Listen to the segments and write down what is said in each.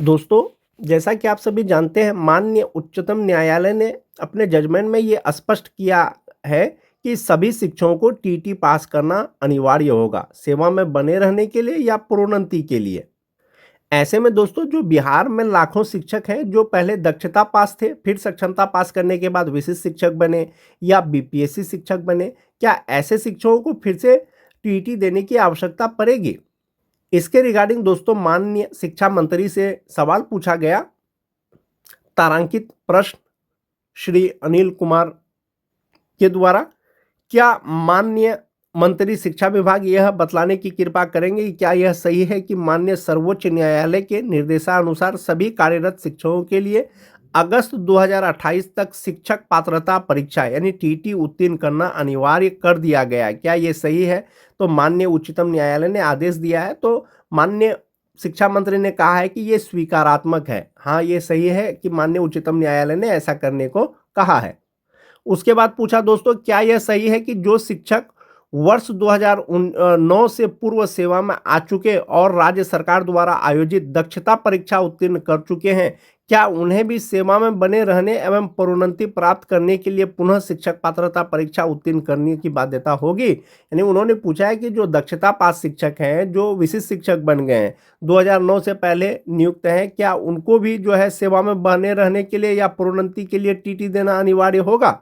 दोस्तों, जैसा कि आप सभी जानते हैं, माननीय उच्चतम न्यायालय ने अपने जजमेंट में ये स्पष्ट किया है कि सभी शिक्षकों को टीटी पास करना अनिवार्य होगा, सेवा में बने रहने के लिए या प्रोन्नति के लिए। ऐसे में दोस्तों, जो बिहार में लाखों शिक्षक हैं जो पहले दक्षता पास थे, फिर सक्षमता पास करने के बाद विशिष्ट शिक्षक बने या बीपीएससी शिक्षक बने, क्या ऐसे शिक्षकों को फिर से टीटी देने की आवश्यकता पड़ेगी? इसके रिगार्डिंग दोस्तों माननीय शिक्षा मंत्री से सवाल पूछा गया। तारांकित प्रश्न श्री अनिल कुमार के द्वारा। क्या माननीय मंत्री शिक्षा विभाग यह बतलाने की कृपा करेंगे कि क्या यह सही है कि माननीय सर्वोच्च न्यायालय के निर्देशानुसार सभी कार्यरत शिक्षकों के लिए अगस्त 2028 तक शिक्षक पात्रता परीक्षा यानी टीटी उत्तीर्ण करना अनिवार्य कर दिया गया है? क्या ये सही है? तो माननीय उच्चतम न्यायालय ने आदेश दिया है, तो माननीय शिक्षा मंत्री ने कहा है कि ये स्वीकारात्मक है। हाँ, ये सही है कि माननीय उच्चतम न्यायालय ने ऐसा करने को कहा है। उसके बाद पूछा दोस्तों, क्या यह सही है कि जो शिक्षक वर्ष 2009 से पूर्व सेवा में आ चुके और राज्य सरकार द्वारा आयोजित दक्षता परीक्षा उत्तीर्ण कर चुके हैं, क्या उन्हें भी सेवा में बने रहने एवं प्रोन्नति प्राप्त करने के लिए पुनः शिक्षक पात्रता परीक्षा उत्तीर्ण करने की बाध्यता होगी? यानी उन्होंने पूछा है कि जो दक्षता पास शिक्षक हैं, जो विशिष्ट शिक्षक बन गए हैं, 2009 से पहले नियुक्त हैं, क्या उनको भी जो है सेवा में बने रहने के लिए या प्रोन्नति के लिए टीटी देना अनिवार्य होगा?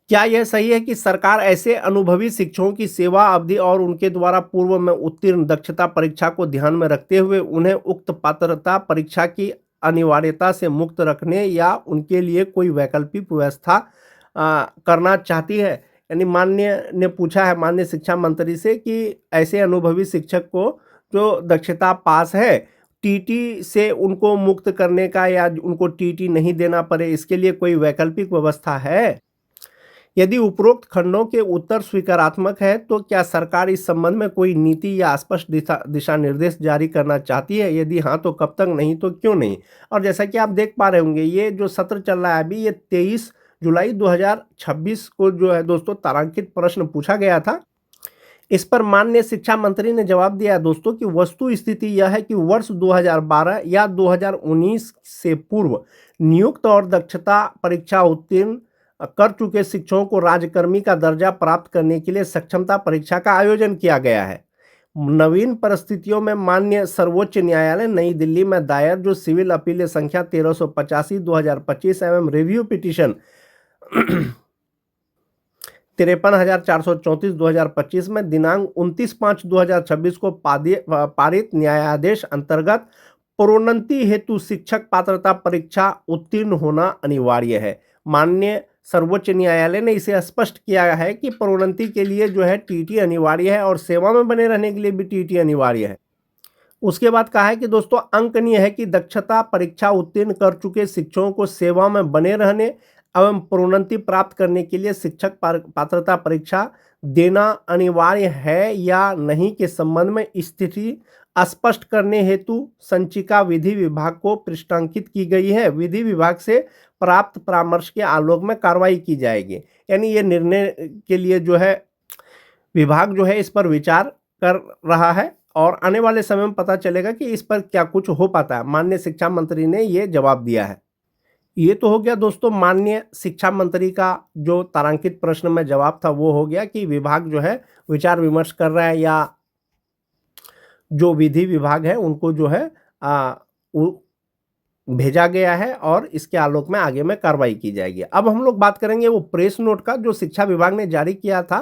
क्या यह सही है कि सरकार ऐसे अनुभवी शिक्षकों की सेवा अवधि और उनके द्वारा पूर्व में उत्तीर्ण दक्षता परीक्षा को ध्यान में रखते हुए उन्हें उक्त पात्रता परीक्षा की अनिवार्यता से मुक्त रखने या उनके लिए कोई वैकल्पिक व्यवस्था करना चाहती है? यानी माननीय ने पूछा है माननीय शिक्षा मंत्री से कि ऐसे अनुभवी शिक्षक को जो दक्षता पास है, टीटी से उनको मुक्त करने का या उनको टीटी नहीं देना पड़े, इसके लिए कोई वैकल्पिक व्यवस्था है? यदि उपरोक्त खंडों के उत्तर स्वीकारात्मक है, तो क्या सरकार इस संबंध में कोई नीति या स्पष्ट दिशा निर्देश जारी करना चाहती है? यदि हाँ, तो कब तक? नहीं तो क्यों नहीं? और जैसा कि आप देख पा रहे होंगे, ये जो सत्र चल रहा है अभी, ये 23 जुलाई 2026 को जो है दोस्तों तारांकित प्रश्न पूछा गया था। इस पर माननीय शिक्षा मंत्री ने जवाब दिया दोस्तों कि वस्तु स्थिति यह है कि वर्ष 2012 या 2019 से पूर्व नियुक्त और दक्षता परीक्षा उत्तीर्ण कर चुके शिक्षकों को राज्यकर्मी का दर्जा प्राप्त करने के लिए सक्षमता परीक्षा का आयोजन किया गया है। नवीन परिस्थितियों में माननीय सर्वोच्च न्यायालय नई दिल्ली में दायर जो सिविल अपील संख्या 1385/2025 एवं रिव्यू पिटीशन 53,434/2025 में दिनांक 29/5/2026 को पारित न्यायादेश अंतर्गत प्रोन्नति हेतु शिक्षक पात्रता परीक्षा उत्तीर्ण होना अनिवार्य है। माननीय सर्वोच्च न्यायालय ने इसे स्पष्ट किया है कि प्रोन्नति के लिए जो है टीटी अनिवार्य है और सेवा में बने रहने के लिए भी टीटी अनिवार्य है। उसके बाद कहा है कि दोस्तों अंकनीय है कि दक्षता परीक्षा उत्तीर्ण कर चुके शिक्षकों को सेवा में बने रहने एवं प्रोन्नति प्राप्त करने के लिए शिक्षक पात्रता परीक्षा देना अनिवार्य है या नहीं के संबंध में स्थिति स्पष्ट करने हेतु संचिका विधि विभाग को पृष्ठांकित की गई है। विधि विभाग से प्राप्त परामर्श के आलोक में कार्रवाई की जाएगी। यानी ये निर्णय के लिए जो है विभाग जो है इस पर विचार कर रहा है और आने वाले समय में पता चलेगा कि इस पर क्या कुछ हो पाता है। माननीय शिक्षा मंत्री ने ये जवाब दिया है। ये तो हो गया दोस्तों माननीय शिक्षा मंत्री का जो तारांकित प्रश्न में जवाब था, वो हो गया कि विभाग जो है विचार विमर्श कर रहा है या जो विधि विभाग है उनको जो है भेजा गया है और इसके आलोक में आगे में कार्रवाई की जाएगी। अब हम लोग बात करेंगे वो प्रेस नोट का जो शिक्षा विभाग ने जारी किया था।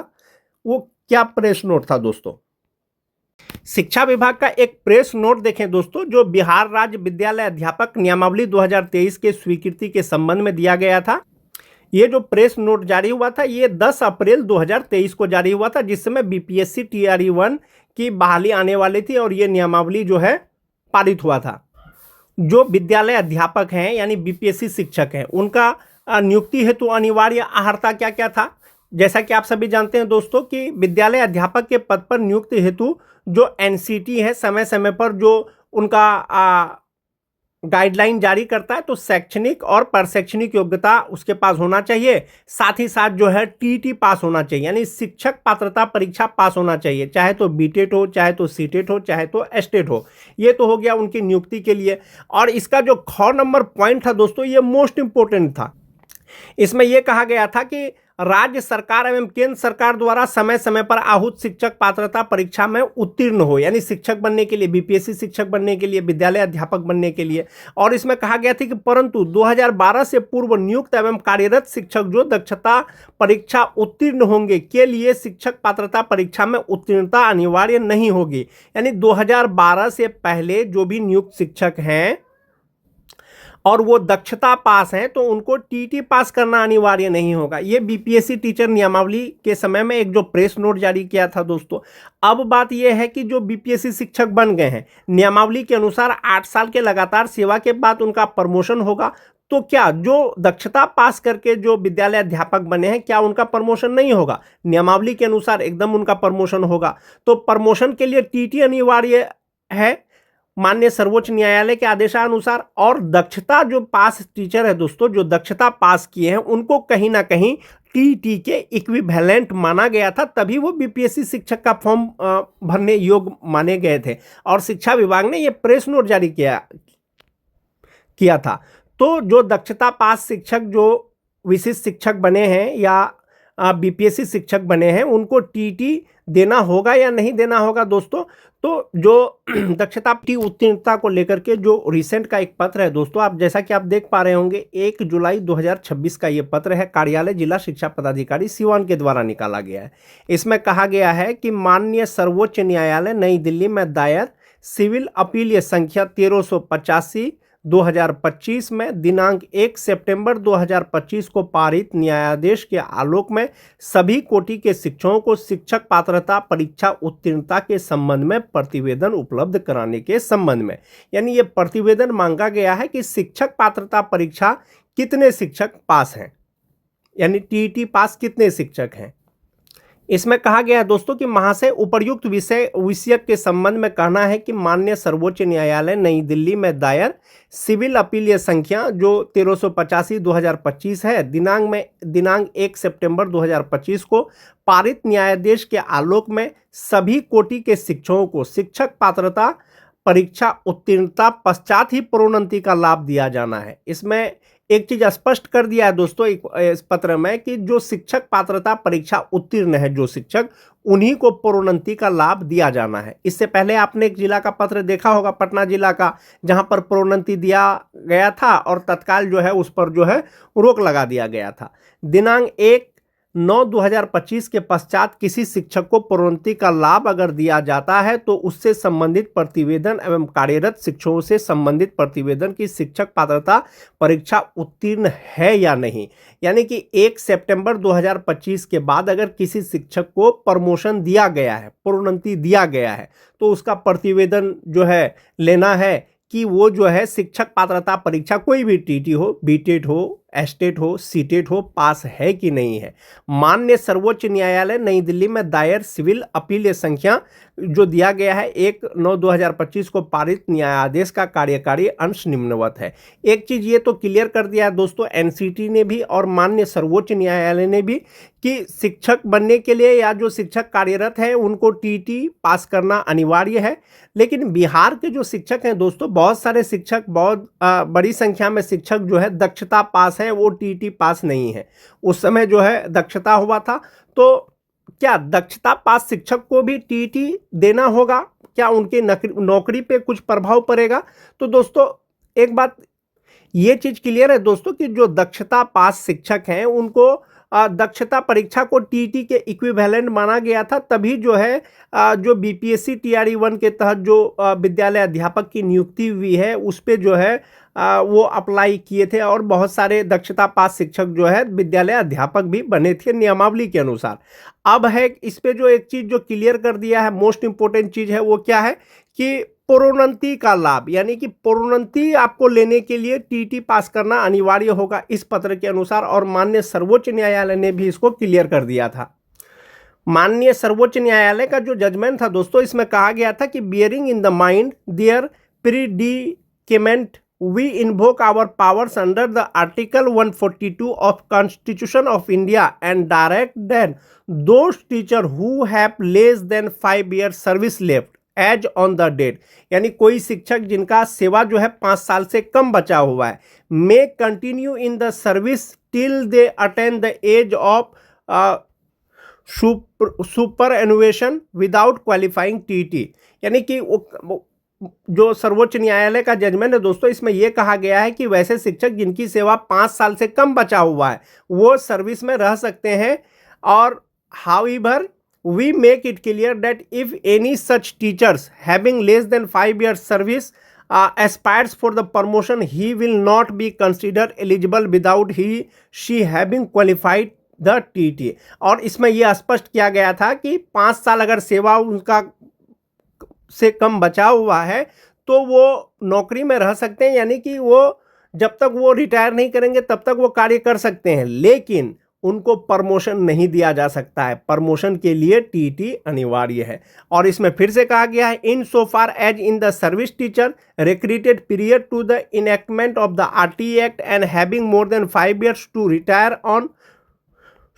वो क्या प्रेस नोट था दोस्तों? शिक्षा विभाग का एक प्रेस नोट देखें दोस्तों, जो बिहार राज्य विद्यालय अध्यापक नियमावली 2023 के स्वीकृति के संबंध में दिया गया था। ये जो प्रेस नोट जारी हुआ था ये 10 अप्रैल 2023 को जारी हुआ था, जिस समय बीपीएससी टीआरई 1 की बहाली आने वाली थी और ये नियमावली जो है पारित हुआ था। जो विद्यालय अध्यापक हैं यानी बीपीएससी शिक्षक हैं, उनका नियुक्ति हेतु अनिवार्य अर्हता क्या क्या था? जैसा कि आप सभी जानते हैं दोस्तों कि विद्यालय अध्यापक के पद पर नियुक्ति हेतु जो एनसीटी है, समय समय पर जो उनका गाइडलाइन जारी करता है तो शैक्षणिक और परशैक्षणिक योग्यता उसके पास होना चाहिए, साथ ही साथ जो है टीटी पास होना चाहिए, यानी शिक्षक पात्रता परीक्षा पास होना चाहिए, चाहे तो बीटेट हो, चाहे तो सीटेट हो, चाहे तो एस्टेट हो। ये तो हो गया उनकी नियुक्ति के लिए। और इसका जो ख नंबर पॉइंट था दोस्तों, ये मोस्ट इंपोर्टेंट था। इसमें यह कहा गया था कि राज्य सरकार एवं केंद्र सरकार द्वारा समय समय पर आहूत शिक्षक पात्रता परीक्षा में उत्तीर्ण हो, यानी शिक्षक बनने के लिए, बीपीएससी शिक्षक बनने के लिए, विद्यालय अध्यापक बनने के लिए। और इसमें कहा गया था कि परंतु 2012 से पूर्व नियुक्त एवं कार्यरत शिक्षक जो दक्षता परीक्षा उत्तीर्ण होंगे के लिए शिक्षक पात्रता परीक्षा में उत्तीर्णता अनिवार्य नहीं होगी। यानी 2012 से पहले जो भी नियुक्त शिक्षक हैं और वो दक्षता पास हैं तो उनको टीटी पास करना अनिवार्य नहीं होगा। ये बीपीएससी टीचर नियमावली के समय में एक जो प्रेस नोट जारी किया था दोस्तों। अब बात यह है कि जो बीपीएससी शिक्षक बन गए हैं, नियमावली के अनुसार 8 साल के लगातार सेवा के बाद उनका प्रमोशन होगा। तो क्या जो दक्षता पास करके जो विद्यालय अध्यापक बने हैं, क्या उनका प्रमोशन नहीं होगा? नियमावली के अनुसार एकदम उनका प्रमोशन होगा। तो प्रमोशन के लिए टीटी अनिवार्य है माननीय सर्वोच्च न्यायालय के आदेशानुसार। और दक्षता जो पास टीचर है दोस्तों, जो दक्षता पास किए हैं, उनको कहीं ना कहीं टीटी के इक्विवेलेंट माना गया था, तभी वो बीपीएससी शिक्षक का फॉर्म भरने योग्य माने गए थे। और शिक्षा विभाग ने ये प्रेस नोट जारी किया था। तो जो दक्षता पास शिक्षक जो विशिष्ट शिक्षक बने हैं या बीपीएससी शिक्षक बने हैं, उनको टीटी देना होगा या नहीं देना होगा दोस्तों? तो जो दक्षता की उत्तीर्णता को लेकर के जो रिसेंट का एक पत्र है दोस्तों, आप जैसा कि आप देख पा रहे होंगे, 1 जुलाई 2026 का ये पत्र है, कार्यालय जिला शिक्षा पदाधिकारी सिवान के द्वारा निकाला गया है। इसमें कहा गया है कि माननीय सर्वोच्च न्यायालय नई दिल्ली में दायर सिविल अपील संख्या 1385 2025 में दिनांक 1 सितंबर 2025 को पारित न्यायादेश के आलोक में सभी कोटि के शिक्षकों को शिक्षक पात्रता परीक्षा उत्तीर्णता के संबंध में प्रतिवेदन उपलब्ध कराने के संबंध में, यानी ये प्रतिवेदन मांगा गया है कि शिक्षक पात्रता परीक्षा कितने शिक्षक पास हैं, यानी टीईटी पास कितने शिक्षक हैं। इसमें कहा गया है दोस्तों कि महाशय उपर्युक्त विषयक के संबंध में कहना है कि माननीय सर्वोच्च न्यायालय नई दिल्ली में दायर सिविल अपील संख्या जो 1385/2025 है, दिनांक 1 सितंबर 2025 को पारित न्यायादेश के आलोक में सभी कोटि के शिक्षकों को शिक्षक पात्रता परीक्षा उत्तीर्णता पश्चात ही प्रोन्नति का लाभ दिया जाना है। इसमें एक चीज स्पष्ट कर दिया है दोस्तों इस पत्र में कि जो शिक्षक पात्रता परीक्षा उत्तीर्ण है जो शिक्षक, उन्हीं को प्रोन्नति का लाभ दिया जाना है। इससे पहले आपने एक जिला का पत्र देखा होगा, पटना जिला का, जहां पर प्रोन्नति दिया गया था और तत्काल जो है उस पर जो है रोक लगा दिया गया था। दिनांक 1/9/2025 के पश्चात किसी शिक्षक को प्रोन्नति का लाभ अगर दिया जाता है तो उससे संबंधित प्रतिवेदन एवं कार्यरत शिक्षकों से संबंधित प्रतिवेदन की शिक्षक पात्रता परीक्षा उत्तीर्ण है या नहीं, यानी कि 1 सितंबर 2025 के बाद अगर किसी शिक्षक को प्रमोशन दिया गया है, प्रोन्नति दिया गया है, तो उसका प्रतिवेदन जो है लेना है कि वो जो है शिक्षक पात्रता परीक्षा कोई भी टीटी हो, बीटेट हो, एस्टेट हो, सीटेट हो, पास है कि नहीं है। माननीय सर्वोच्च न्यायालय नई दिल्ली में दायर सिविल अपील संख्या जो दिया गया है 1/9/2025 को पारित न्यायादेश का कार्यकारी अंश निम्नवत है। एक चीज ये तो क्लियर कर दिया है दोस्तों एनसीटी ने भी और माननीय सर्वोच्च न्यायालय ने भी कि शिक्षक बनने के लिए या जो शिक्षक कार्यरत है उनको टीटी पास करना अनिवार्य है। लेकिन बिहार के जो शिक्षक हैं दोस्तों, बहुत सारे शिक्षक, बहुत बड़ी संख्या में शिक्षक जो है दक्षता पास हैं, वो टीटी पास नहीं है। उस समय जो है दक्षता हुआ था, तो क्या दक्षता पास शिक्षक को भी टीटी देना होगा? क्या उनके नौकरी पे कुछ प्रभाव पड़ेगा? तो दोस्तों एक बात ये चीज क्लियर है दोस्तों कि जो दक्षता पास शिक्षक हैं उनको दक्षता परीक्षा को टीटी के इक्विवेलेंट माना गया था, तभी जो है जो बीपीएससी टीआरई 1 के तहत जो विद्यालय अध्यापक की नियुक्ति हुई है उस पे जो है वो अप्लाई किए थे और बहुत सारे दक्षता पास शिक्षक जो है विद्यालय अध्यापक भी बने थे नियमावली के अनुसार। अब है इस पे जो एक चीज जो क्लियर कर दिया है, मोस्ट इंपोर्टेंट चीज है, वो क्या है कि प्रोन्नति का लाभ, यानी कि प्रोन्नति आपको लेने के लिए टीटी पास करना अनिवार्य होगा इस पत्र के अनुसार। और माननीय सर्वोच्च न्यायालय ने भी इसको क्लियर कर दिया था। माननीय सर्वोच्च न्यायालय का जो जजमेंट था दोस्तों, इसमें कहा गया था कि bearing in the mind their predicament we invoke our powers under the Article 142 of Constitution of India and direct that those teachers who have less than 5 years service left as on the date, यानी कोई शिक्षक जिनका सेवा जो है 5 साल से कम बचा हुआ है, may continue in the service till they attain the age of superannuation without qualifying TT। यानी कि जो सर्वोच्च न्यायालय का जजमेंट है दोस्तों, इसमें यह कहा गया है कि वैसे शिक्षक जिनकी सेवा 5 साल से कम बचा हुआ है वो सर्विस में रह सकते हैं। और however we make it clear that if any such teachers having less than 5 years service aspires for the promotion, he will not be considered eligible without she having qualified the TT। और इसमें यह स्पष्ट किया गया था कि 5 साल अगर सेवा उनका से कम बचा हुआ है तो वो नौकरी में रह सकते हैं, यानी कि वो जब तक वो रिटायर नहीं करेंगे तब तक वो कार्य कर सकते हैं, लेकिन उनको प्रमोशन नहीं दिया जा सकता है। प्रमोशन के लिए टीटी अनिवार्य है। और इसमें फिर से कहा गया है, in so far as in the service teacher recruited period to the enactment of the RT act and having more than 5 years to retire on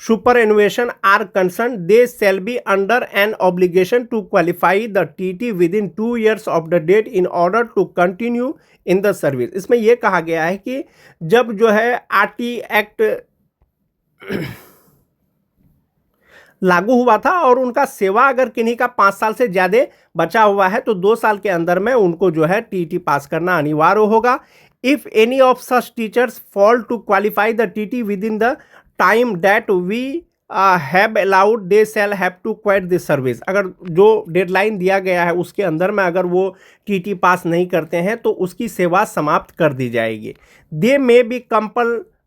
superannuation are concerned, they shall be under an obligation to qualify the TT within 2 years of the date in order to continue in the service। इसमें यह कहा गया है कि जब जो है RT act लागू हुआ था और उनका सेवा अगर किन्हीं का 5 साल से ज़्यादा बचा हुआ है तो 2 साल के अंदर में उनको जो है टीटी पास करना अनिवार्य होगा। If any of such teachers fall to qualify the TT within the time that we have allowed, they shall have to quit this service. अगर जो डेडलाइन दिया गया है उसके अंदर में अगर वो टीटी पास नहीं करते हैं तो उसकी सेवा समाप्त कर दी जाएगी। They may be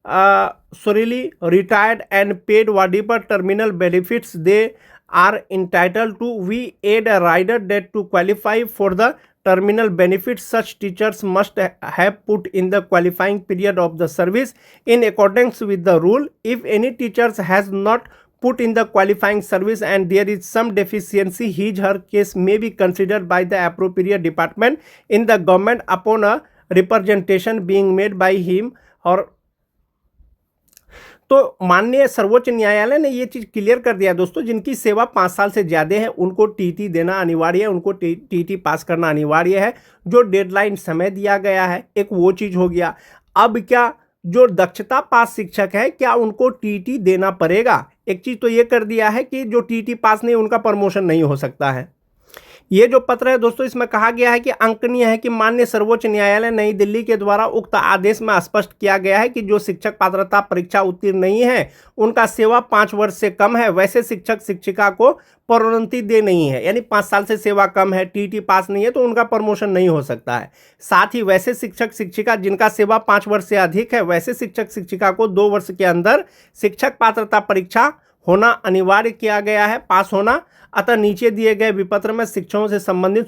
compulsorily retired and paid whatever terminal benefits they are entitled to। We add a rider that to qualify for the terminal benefits such teachers must have put in the qualifying period of the service in accordance with the rule। If any teachers has not put in the qualifying service and there is some deficiency, his her case may be considered by the appropriate department in the government upon a representation being made by him। और तो माननीय सर्वोच्च न्यायालय ने ये चीज़ clear कर दिया दोस्तों, जिनकी सेवा 5 साल से ज़्यादा है उनको टीटी देना अनिवार्य है, उनको टीटी पास करना अनिवार्य है। जो डेडलाइन समय दिया गया है एक वो चीज़ हो गया। अब क्या जो दक्षता पास शिक्षक है क्या उनको टीटी देना पड़ेगा? एक चीज़ तो ये कर दिया है कि जो टीटी पास नहीं उनका प्रमोशन नहीं हो सकता है। ये जो पत्र है दोस्तों इसमें कहा गया है कि अंकनीय है कि माननीय सर्वोच्च न्यायालय नई दिल्ली के द्वारा उक्त आदेश में स्पष्ट किया गया है कि जो शिक्षक पात्रता परीक्षा उत्तीर्ण नहीं है उनका सेवा 5 वर्ष से कम है वैसे शिक्षक शिक्षिका को प्रोन्नति दे नहीं है, यानी 5 साल से सेवा कम है, टीटी पास नहीं है तो उनका प्रमोशन नहीं हो सकता है। साथ ही वैसे शिक्षक शिक्षिका जिनका सेवा 5 वर्ष से अधिक है वैसे शिक्षक शिक्षिका को 2 वर्ष के अंदर शिक्षक पात्रता परीक्षा होना अनिवार्य किया गया है, पास होना। अतः नीचे दिए गए विपत्र में शिक्षकों से संबंधित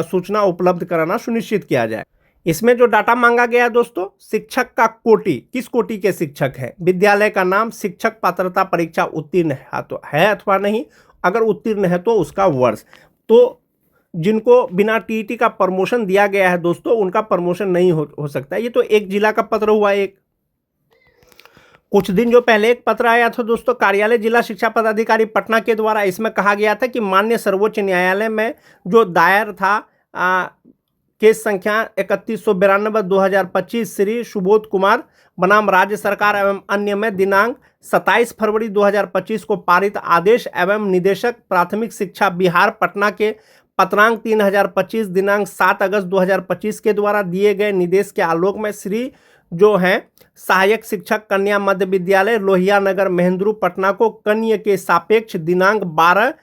सूचना उपलब्ध कराना सुनिश्चित किया जाए। इसमें जो डाटा मांगा गया है दोस्तों, शिक्षक का कोटि, किस कोटि के शिक्षक है, विद्यालय का नाम, शिक्षक पात्रता परीक्षा उत्तीर्ण है अथवा नहीं, अगर उत्तीर्ण है तो उसका वर्ष। तो जिनको बिना टीटी का प्रमोशन दिया गया है दोस्तों उनका प्रमोशन नहीं हो सकता। ये तो एक जिला का पत्र हुआ। एक कुछ दिन जो पहले एक पत्र आया था दोस्तों कार्यालय जिला शिक्षा पदाधिकारी पटना के द्वारा, इसमें कहा गया था कि माननीय सर्वोच्च न्यायालय में जो दायर था केस संख्या 3192/2025 श्री सुबोध कुमार बनाम राज्य सरकार एवं अन्य में दिनांक 27 फरवरी 2025 को पारित आदेश एवं निदेशक प्राथमिक शिक्षा बिहार पटना के पत्रांक 3025 दिनांक 7 अगस्त 2025 के द्वारा दिए गए निर्देश के आलोक में श्री जो हैं सहायक शिक्षक कन्या मध्य विद्यालय लोहिया नगर महेंद्रू पटना को कन्या के सापेक्ष दिनांक 12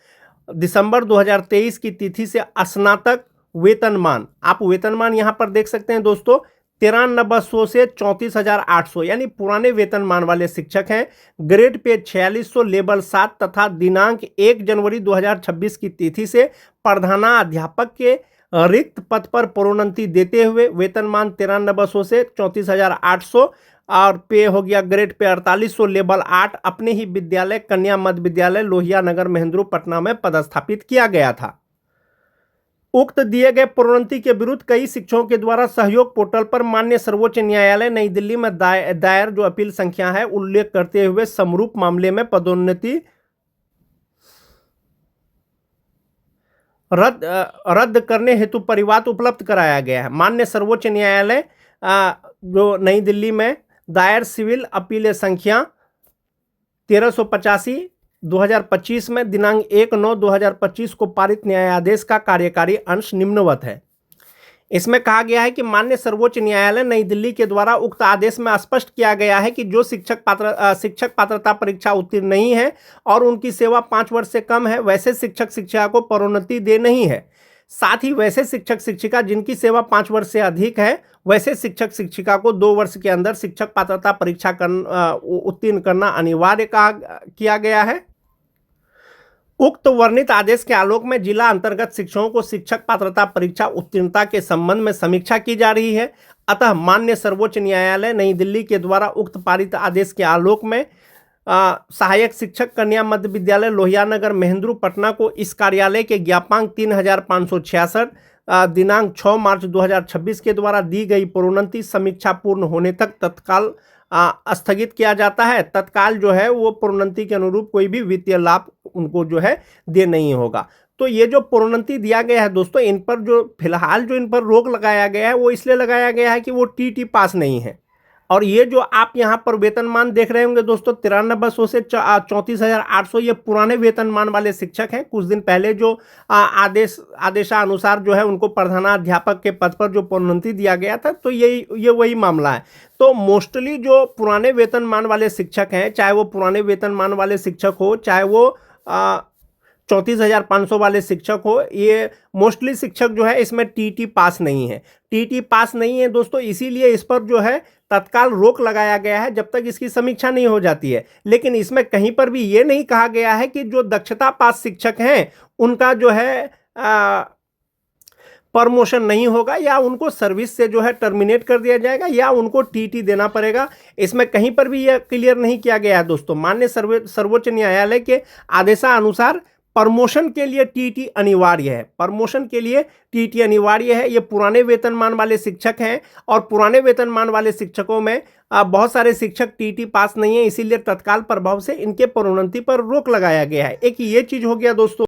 दिसंबर 2023 की तिथि से स्नातक वेतनमान, आप वेतनमान यहां पर देख सकते हैं दोस्तों, 9300 से 34,800 यानी पुराने वेतनमान वाले शिक्षक हैं। ग्रेड पे 4600 लेवल 7 तथा दिनांक 1 जनवरी 2026 की तिथि से प्रधानाध्यापक के रिक्त पद पर प्रोन्नति देते हुए वेतनमान 9300 से 34,800 और पे हो गया ग्रेड पे 4800 लेवल 8 अपने ही विद्यालय कन्या मध्य विद्यालय लोहिया नगर महेंद्रू पटना में पदस्थापित किया गया था। उक्त दिए गए प्रोन्नति के विरुद्ध कई शिक्षकों के द्वारा सहयोग पोर्टल पर माननीय सर्वोच्च न्यायालय नई दिल्ली में दायर जो अपील संख्या है उल्लेख करते हुए समरूप मामले में पदोन्नति रद्द करने हेतु परिवाद उपलब्ध कराया गया है। माननीय सर्वोच्च न्यायालय जो नई दिल्ली में दायर सिविल अपील संख्या 1385 2025 में दिनांक 1/9/2025 को पारित न्यायादेश का कार्यकारी अंश निम्नवत है। इसमें कहा गया है कि माननीय सर्वोच्च न्यायालय नई दिल्ली के द्वारा उक्त आदेश में स्पष्ट किया गया है कि जो शिक्षक पात्रता परीक्षा उत्तीर्ण नहीं है और उनकी सेवा 5 वर्ष से कम है, वैसे शिक्षक शिक्षिका को पदोन्नति दे नहीं है। साथ ही वैसे शिक्षक शिक्षिका जिनकी सेवा 5 वर्ष से अधिक है, वैसे शिक्षक शिक्षिका को 2 वर्ष के अंदर शिक्षक पात्रता परीक्षा उत्तीर्ण करना अनिवार्य किया गया है। उक्त वर्णित आदेश के आलोक में जिला अंतर्गत शिक्षकों को शिक्षक पात्रता परीक्षा उत्तीर्णता के संबंध में समीक्षा की जा रही है। अतः माननीय सर्वोच्च न्यायालय नई दिल्ली के द्वारा उक्त पारित आदेश के आलोक में सहायक शिक्षक कन्या मध्य विद्यालय लोहियानगर महेंद्रू पटना को इस कार्यालय के ज्ञापांक 3566 दिनांक 6 मार्च 2026 के द्वारा दी गई प्रोन्नति समीक्षा पूर्ण होने तक तत्काल स्थगित किया जाता है। तत्काल जो है वो प्रोन्नति के अनुरूप कोई भी वित्तीय लाभ उनको जो है दे नहीं होगा। तो ये जो प्रोन्नति दिया गया है दोस्तों, इन पर जो फिलहाल जो इन पर रोक लगाया गया है वो इसलिए लगाया गया है कि वो टीटी पास नहीं है। और ये जो आप यहाँ पर वेतनमान देख रहे होंगे दोस्तों 9300 से 34,800 ये पुराने वेतनमान वाले शिक्षक हैं। कुछ दिन पहले जो आदेशानुसार जो है उनको प्रधानाध्यापक के पद पर जो प्रोन्नति दिया गया था, तो ये वही मामला है। तो मोस्टली जो पुराने वेतनमान वाले शिक्षक हैं, चाहे वो पुराने वेतनमान वाले शिक्षक हो, चाहे वो 34,500 वाले शिक्षक हो, ये मोस्टली शिक्षक जो है इसमें टीटी पास नहीं है। टीटी पास नहीं है दोस्तों, इसीलिए इस पर जो है तत्काल रोक लगाया गया है जब तक इसकी समीक्षा नहीं हो जाती है। लेकिन इसमें कहीं पर भी ये नहीं कहा गया है कि जो दक्षता पास शिक्षक हैं उनका जो है प्रमोशन नहीं होगा या उनको सर्विस से जो है टर्मिनेट कर दिया जाएगा या उनको टीटी देना पड़ेगा। इसमें कहीं पर भी यह क्लियर नहीं किया गया है दोस्तों। माननीय सर्वोच्च न्यायालय के आदेशानुसार प्रमोशन के लिए टीटी अनिवार्य है। प्रमोशन के लिए टीटी अनिवार्य है। ये पुराने वेतनमान वाले शिक्षक हैं और पुराने वेतनमान वाले शिक्षकों में बहुत सारे शिक्षक टीटी पास नहीं है, इसीलिए तत्काल प्रभाव से इनके प्रोन्नति पर रोक लगाया गया है। एक ये चीज हो गया दोस्तों।